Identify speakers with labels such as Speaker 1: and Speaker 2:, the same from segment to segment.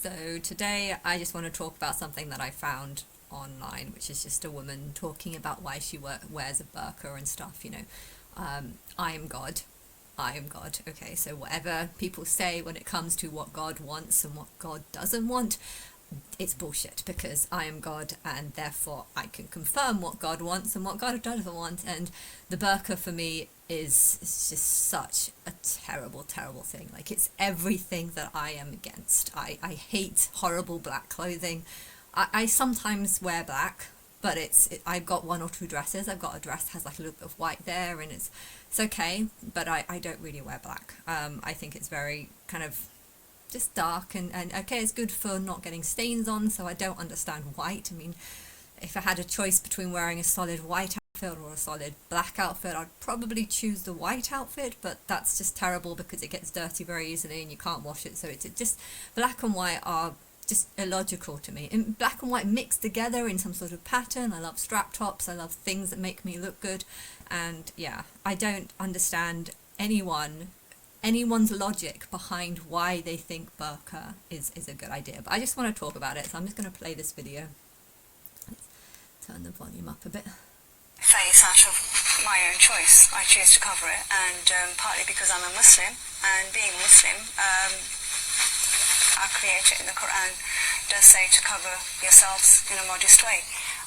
Speaker 1: So today I just want to talk about something that I found online, which is just a woman talking about why she wears a burqa and stuff. I am God. I am God. Okay, so whatever people say when it comes to what God wants and what God doesn't want, it's bullshit, because I am God and therefore I can confirm what God wants and what God doesn't want. And the burqa for me is just such a terrible, terrible thing. Like, it's everything that I am against. I hate horrible black clothing. I sometimes wear black, but I've got one or two dresses. I've got a dress that has like a little bit of white there, and it's okay, but I don't really wear black. I think it's very kind of just dark, and okay, it's good for not getting stains on, so I don't understand white. I mean, if I had a choice between wearing a solid white outfit or a solid black outfit, I'd probably choose the white outfit, but that's just terrible because it gets dirty very easily and you can't wash it. So it's just, black and white are just illogical to me. And black and white mixed together in some sort of pattern. I love strap tops, I love things that make me look good, and yeah, I don't understand anyone's logic behind why they think burqa is a good idea. But I just want to talk about it, so I'm just going to play this video. Let's turn the volume up a bit.
Speaker 2: Face out of my own choice. I choose to cover it, and partly because I'm a Muslim, and being Muslim, our Creator in the Quran does say to cover yourselves in a modest way,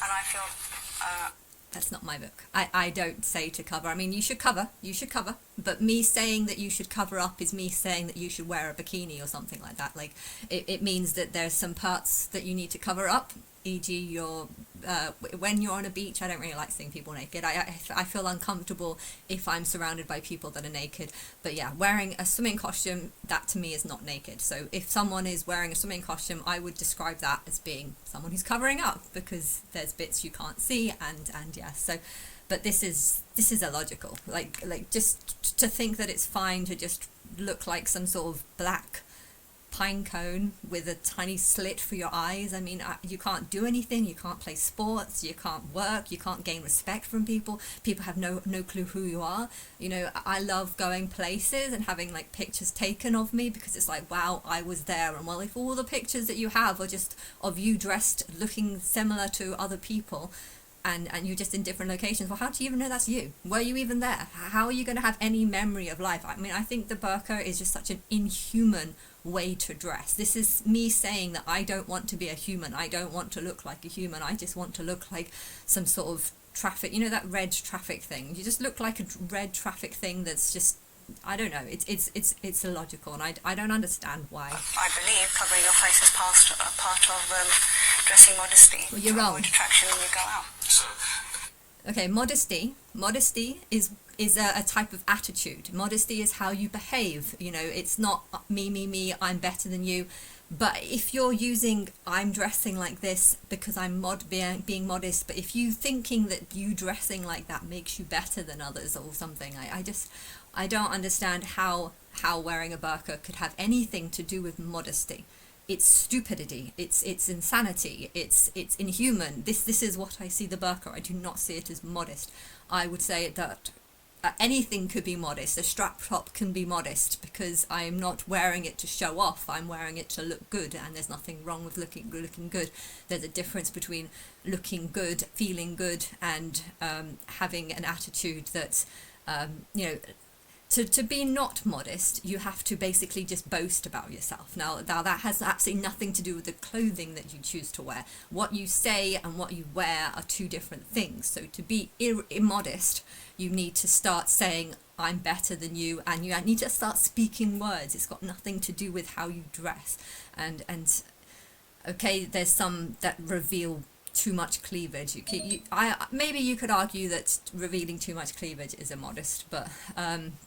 Speaker 2: and I feel
Speaker 1: that's not my book. I don't say to cover. I mean, you should cover, but me saying that you should cover up is me saying that you should wear a bikini or something like that. Like, it means that there's some parts that you need to cover up, e.g. when you're on a beach. I don't really like seeing people naked. I feel uncomfortable if I'm surrounded by people that are naked. But yeah, wearing a swimming costume, that to me is not naked. So if someone is wearing a swimming costume, I would describe that as being someone who's covering up, because there's bits you can't see, and yeah. So, but this is illogical. Like just to think that it's fine to just look like some sort of black pine cone with a tiny slit for your eyes. I mean, you can't do anything, you can't play sports, you can't work, you can't gain respect from people. People have no clue who you are. I love going places and having like pictures taken of me, because it's like, wow, I was there. And well, if all the pictures that you have are just of you dressed looking similar to other people, and you're just in different locations, well, how do you even know that's you? Were you even there? How are you going to have any memory of life? I mean, I think the burqa is just such an inhuman way to dress. This is me saying that I don't want to be a human. I don't want to look like a human. I just want to look like some sort of traffic, that red traffic thing. You just look like a red traffic thing that's just, I don't know, it's illogical, and I don't understand why.
Speaker 2: I believe covering your face is part of dressing modestly.
Speaker 1: Well, you're wrong.
Speaker 2: Avoid attraction when you go out.
Speaker 1: Okay, modesty is a type of attitude. Modesty is how you behave. It's not me, I'm better than you. But if you're using I'm dressing like this because I'm being modest, but if you thinking that you dressing like that makes you better than others or something, I don't understand how wearing a burqa could have anything to do with modesty. It's stupidity, it's insanity, it's inhuman. This is what I see the burqa. I do not see it as modest. I would say that anything could be modest. A strap top can be modest, because I'm not wearing it to show off. I'm wearing it to look good, and there's nothing wrong with looking good. There's a difference between looking good, feeling good, and having an attitude that's, to be not modest, you have to basically just boast about yourself. Now that has absolutely nothing to do with the clothing that you choose to wear. What you say and what you wear are two different things. So to be immodest, you need to start saying, I'm better than you, and you need to start speaking words. It's got nothing to do with how you dress. And okay, there's some that reveal too much cleavage. Maybe you could argue that revealing too much cleavage is immodest, but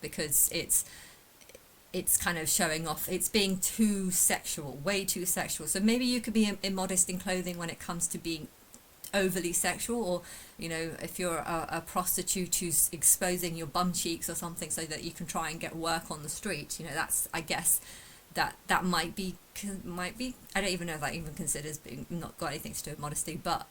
Speaker 1: because it's kind of showing off, it's being too sexual, way too sexual. So maybe you could be immodest in clothing when it comes to being overly sexual, or if you're a prostitute who's exposing your bum cheeks or something so that you can try and get work on the street, that's, I guess, that might be, I don't even know if that even considers being not got anything to do with modesty, but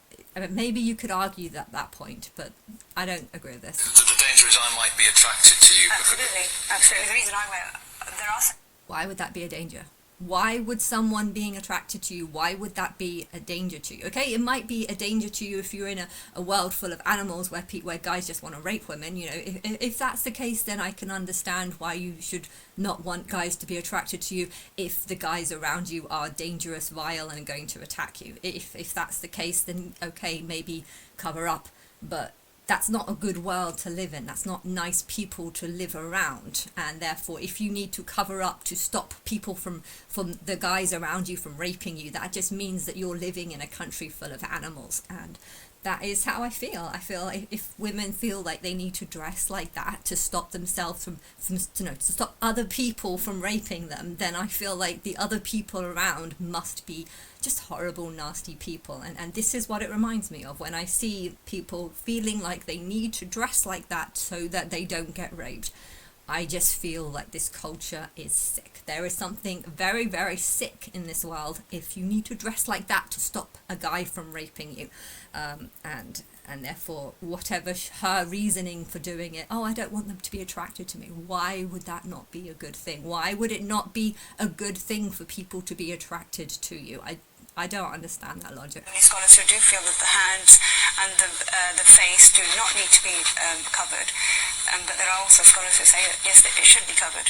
Speaker 1: maybe you could argue that point, but I don't agree with this.
Speaker 3: The danger is I might be attracted to you.
Speaker 2: Absolutely. The reason I wear, there are.
Speaker 1: Why would that be a danger? Why would someone being attracted to you, why would that be a danger to you? Okay, it might be a danger to you if you're in a world full of animals where guys just want to rape women. You know, if that's the case, then I can understand why you should not want guys to be attracted to you if the guys around you are dangerous, vile, and going to attack you. If that's the case, then okay, maybe cover up. But that's not a good world to live in. That's not nice people to live around. And therefore, if you need to cover up to stop people from the guys around you from raping you, that just means that you're living in a country full of animals. And that is how I feel. I feel if women feel like they need to dress like that to stop themselves from to stop other people from raping them, then I feel like the other people around must be just horrible, nasty people. And this is what it reminds me of when I see people feeling like they need to dress like that so that they don't get raped. I just feel like this culture is sick. There is something very, very sick in this world if you need to dress like that to stop a guy from raping you. And therefore, whatever her reasoning for doing it, I don't want them to be attracted to me. Why would that not be a good thing? Why would it not be a good thing for people to be attracted to you? I don't understand that logic.
Speaker 2: Many scholars who do feel that the hands and the face do not need to be covered, but there are also scholars who say that yes, that it should be covered,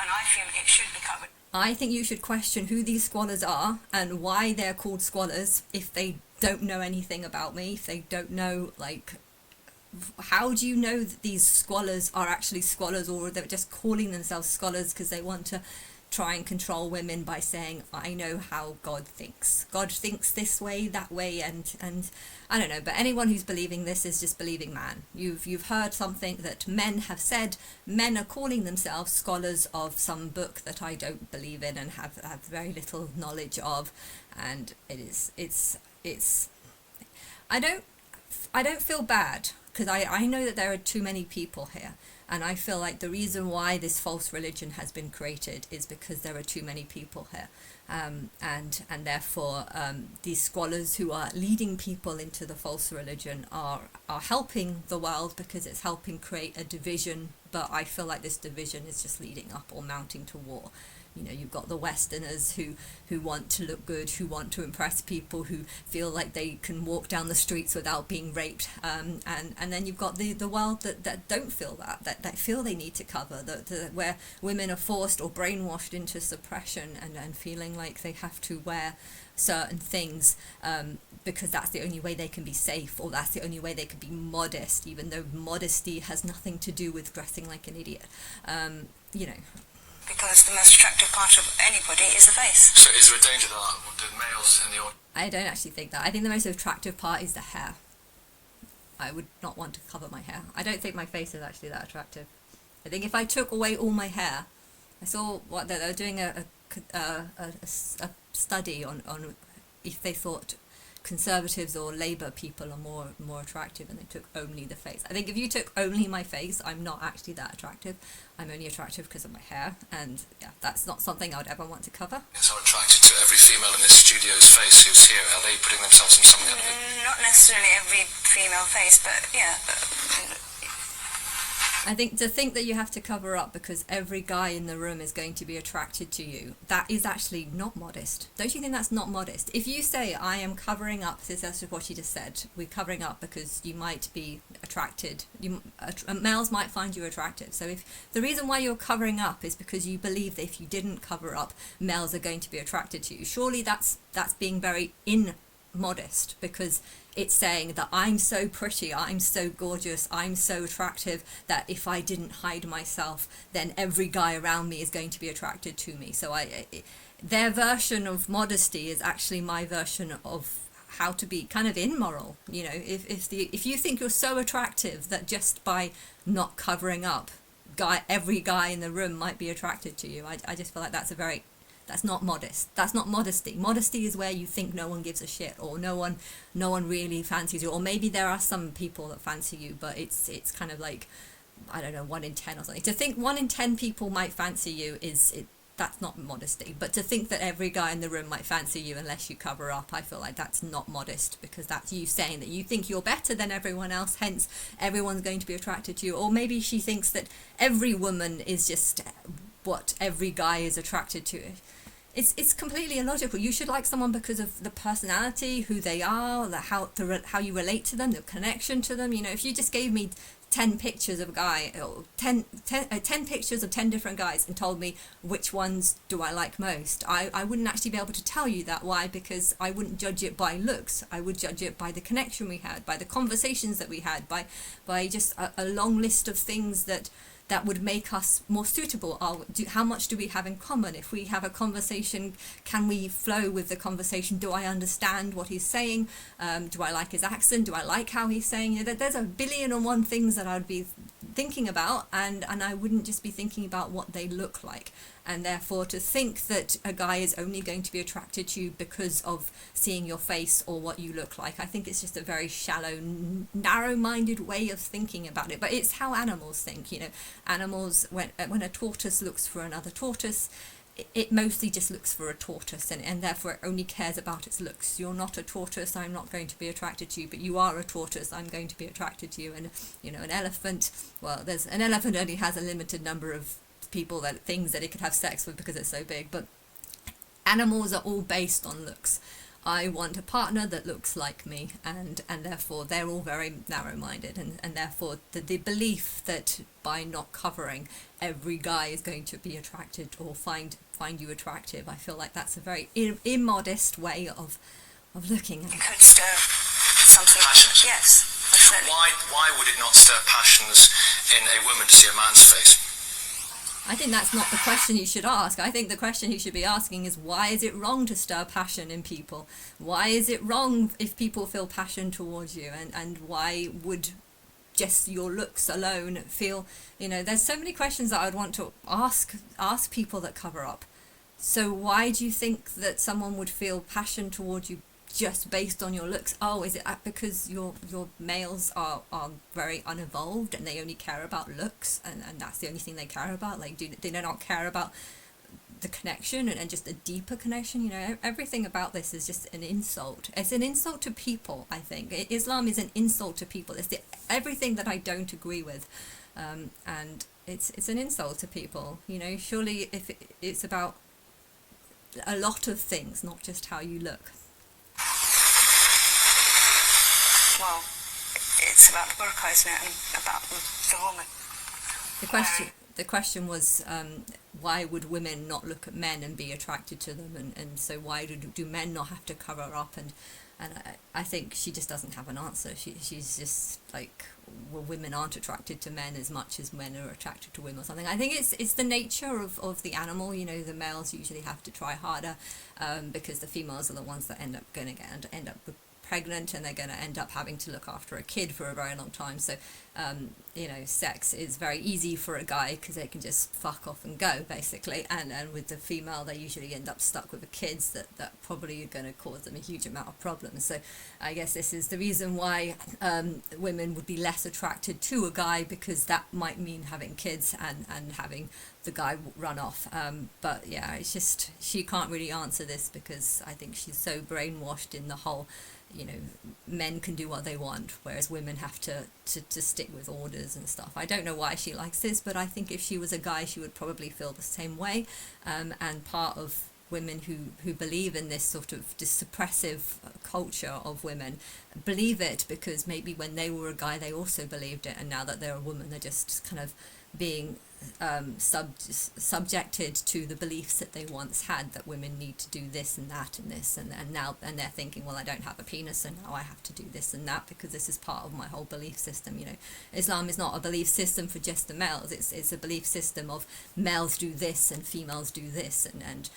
Speaker 2: and I feel it should be covered.
Speaker 1: I think you should question who these scholars are and why they're called scholars if they don't know anything about me, if they don't know, like, how do you know that these scholars are actually scholars, or they're just calling themselves scholars because they want to try and control women by saying, I know how God thinks. God thinks this way, that way, and I don't know, but anyone who's believing this is just believing man. You've heard something that men have said. Men are calling themselves scholars of some book that I don't believe in and have very little knowledge of, and it's I don't feel bad because I know that there are too many people here. And I feel like the reason why this false religion has been created is because there are too many people here. And therefore, these scholars who are leading people into the false religion are helping the world because it's helping create a division. But I feel like this division is just leading up or mounting to war. You know, you've got the Westerners who want to look good, who want to impress people, who feel like they can walk down the streets without being raped. And then you've got the world that don't feel that feel they need to cover, where women are forced or brainwashed into suppression and feeling like they have to wear certain things because that's the only way they can be safe, or that's the only way they can be modest, even though modesty has nothing to do with dressing like an idiot. You know.
Speaker 2: Because the most attractive part of anybody is the face.
Speaker 3: So is there a danger that the males in the audience...
Speaker 1: I don't actually think that. I think the most attractive part is the hair. I would not want to cover my hair. I don't think my face is actually that attractive. I think if I took away all my hair, I saw what they were doing a study on if they thought Conservatives or Labour people are more attractive, and they took only the face. I think if you took only my face, I'm not actually that attractive. I'm only attractive because of my hair, and yeah, that's not something I would ever want to cover.
Speaker 3: ...are attracted to every female in this studio's face who's here? Are they putting themselves in some kind of...
Speaker 2: Not necessarily every female face, but yeah.
Speaker 1: I think to think that you have to cover up because every guy in the room is going to be attracted to you, that is actually not modest. Don't you think that's not modest? If you say, I am covering up, that's what you just said, we're covering up because you might be attracted, males might find you attractive. So if the reason why you're covering up is because you believe that if you didn't cover up, males are going to be attracted to you, surely that's being very immodest, because it's saying that I'm so pretty, I'm so gorgeous, I'm so attractive that if I didn't hide myself, then every guy around me is going to be attracted to me. So their version of modesty is actually my version of how to be kind of immoral. You know, if you think you're so attractive that just by not covering up, every guy in the room might be attracted to you, I just feel like that's not modest. That's not modesty. Modesty is where you think no one gives a shit, or no one really fancies you, or maybe there are some people that fancy you, but it's kind of like, I don't know, 1 in 10 or something. To think 1 in 10 people might fancy you that's not modesty. But to think that every guy in the room might fancy you unless you cover up, I feel like that's not modest, because that's you saying that you think you're better than everyone else, hence everyone's going to be attracted to you. Or maybe she thinks that every woman is just what every guy is attracted to. it's completely illogical. You should like someone because of the personality, who they are, how you relate to them, the connection to them. You know, if you just gave me 10 pictures of a guy, or 10 pictures of 10 different guys, and told me which ones do I like most, I wouldn't actually be able to tell you that. Why? Because I wouldn't judge it by looks. I would judge it by the connection we had, by the conversations that we had, by just a long list of things that would make us more suitable. How much do we have in common? If we have a conversation, can we flow with the conversation? Do I understand what he's saying? Do I like his accent? Do I like how he's saying? You know, there's a billion and one things that I'd be thinking about, and I wouldn't just be thinking about what they look like. And therefore, to think that a guy is only going to be attracted to you because of seeing your face or what you look like, I think it's just a very shallow, narrow-minded way of thinking about it. But it's how animals think. You know, animals, when a tortoise looks for another tortoise, it mostly just looks for a tortoise, and therefore it only cares about its looks. You're not a tortoise, I'm not going to be attracted to you, but you are a tortoise, I'm going to be attracted to you. And, you know, an elephant only has a limited number of things that it could have sex with because it's so big, but animals are all based on looks. I want a partner that looks like me, and therefore they're all very narrow-minded, and therefore the belief that by not covering, every guy is going to be attracted or find you attractive, I feel like that's a very immodest way of looking at it.
Speaker 2: It could stir something.
Speaker 3: Passions.
Speaker 2: Yes, definitely.
Speaker 3: Why would it not stir passions in a woman to see a man's face?
Speaker 1: I think that's not the question you should ask. I think the question you should be asking is, why is it wrong to stir passion in people? Why is it wrong if people feel passion towards you? And why would just your looks alone feel, you know, there's so many questions that I would want to ask people that cover up. So why do you think that someone would feel passion towards you just based on your looks? Oh, is it because your males are very unevolved and they only care about looks, and that's the only thing they care about? Like, do they not care about the connection and just a deeper connection? You know, everything about this is just an insult. It's an insult to people, I think. Islam is an insult to people. It's everything that I don't agree with, and it's an insult to people. You know, surely if it's about a lot of things, not just how you look.
Speaker 2: Well, it's about the burqa, isn't it, and about the woman.
Speaker 1: The question was, why would women not look at men and be attracted to them, and so why do men not have to cover up? And I think she just doesn't have an answer. She's just like, well, women aren't attracted to men as much as men are attracted to women or something. I think it's the nature of the animal. You know, the males usually have to try harder because the females are the ones that end up pregnant, and they're going to end up having to look after a kid for a very long time. So you know, sex is very easy for a guy because they can just fuck off and go, basically, and with the female they usually end up stuck with the kids that probably are going to cause them a huge amount of problems. So I guess this is the reason why women would be less attracted to a guy, because that might mean having kids and having the guy run off. But yeah, it's just, she can't really answer this because I think she's so brainwashed in the whole, you know, men can do what they want, whereas women have to stick with orders and stuff. I don't know why she likes this, but I think if she was a guy, she would probably feel the same way. And part of women who believe in this sort of suppressive culture of women believe it because maybe when they were a guy, they also believed it, and now that they're a woman, they're just kind of being subjected to the beliefs that they once had, that women need to do this and that and this, and now they're thinking, well, I don't have a penis, and now I have to do this and that because this is part of my whole belief system. You know, Islam is not a belief system for just the males. It's a belief system of males do this and females do this, and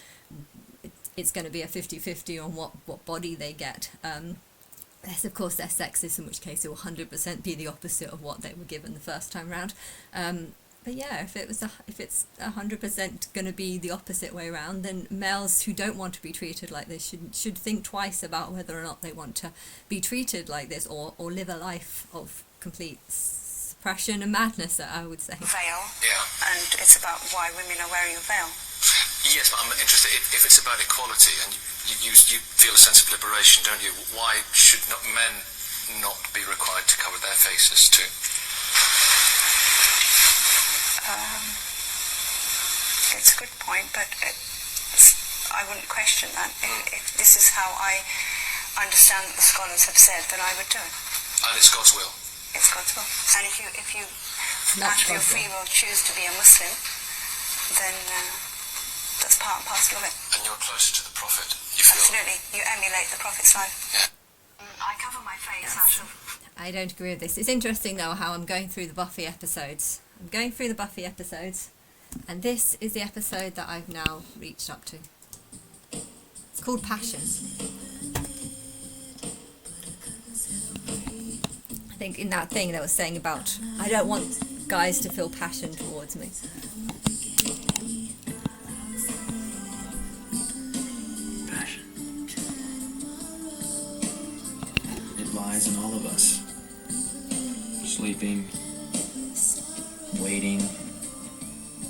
Speaker 1: it's going to be a 50-50 on what body they get. Unless, of course, they're sexist, in which case it will 100% be the opposite of what they were given the first time round. But yeah, if it's 100% going to be the opposite way around, then males who don't want to be treated like this should think twice about whether or not they want to be treated like this, or live a life of complete suppression and madness, I would say.
Speaker 2: Veil.
Speaker 3: Yeah.
Speaker 2: And it's about why women are wearing a veil.
Speaker 3: Yes, but I'm interested, if it's about equality, and you feel a sense of liberation, don't you? Why should not men not be required to cover their faces too?
Speaker 2: It's a good point, but I wouldn't question that. If this is how I understand that the scholars have said, then I would do it.
Speaker 3: And it's God's will.
Speaker 2: It's God's will. And if you
Speaker 1: Not
Speaker 2: out of your
Speaker 1: God's
Speaker 2: free will choose to be a Muslim, then that's part and parcel of it.
Speaker 3: And you're closer to the Prophet. You feel.
Speaker 2: Absolutely. You emulate the Prophet's life.
Speaker 3: Yeah.
Speaker 2: I cover my face
Speaker 1: Yes.
Speaker 2: out of...
Speaker 1: I don't agree with this. It's interesting though how I'm going through the Buffy episodes. And this is the episode that I've now reached up to. It's called Passion. I think in that thing that was saying about, I don't want guys to feel passion towards me.
Speaker 4: Passion. It lies in all of us. Sleeping, waiting,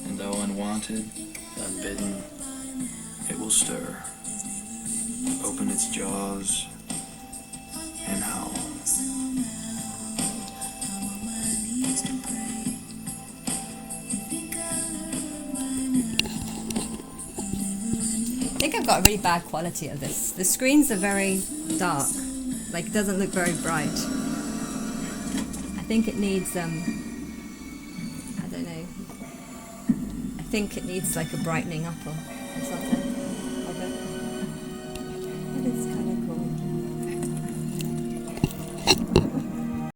Speaker 4: and though unwanted, unbidden, it will stir, open its jaws, and howl.
Speaker 1: I think I've got a really bad quality of this. The screens are very dark, like it doesn't look very bright. I think it needs, I don't know, I think it needs like a brightening up or something of it. It is kind